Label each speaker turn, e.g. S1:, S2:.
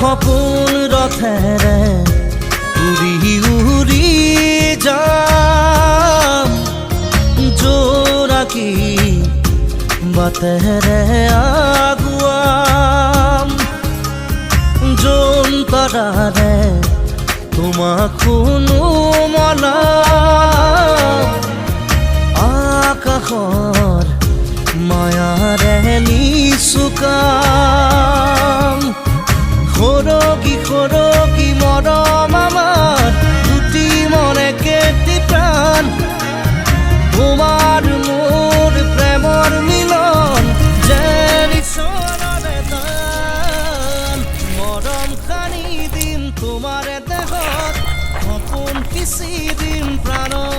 S1: সপোন ৰথেৰে উৰি উৰি যাম জোনাকী বাটেৰে আগুৱাম জোন তৰাৰে তোমাক শুনো মনাম আকাশৰ মায়াৰে নিচুকাম সৰগী সৰগী মৰম আমাৰ দুটি মনে কেটি প্ৰাণ তোমাৰ মোৰ প্ৰেমৰ মিলন যেন ঈশ্বৰৰে দান মৰম সানি দিম তোমাৰ দেহত সপোন সিঁচি দিম প্ৰাণত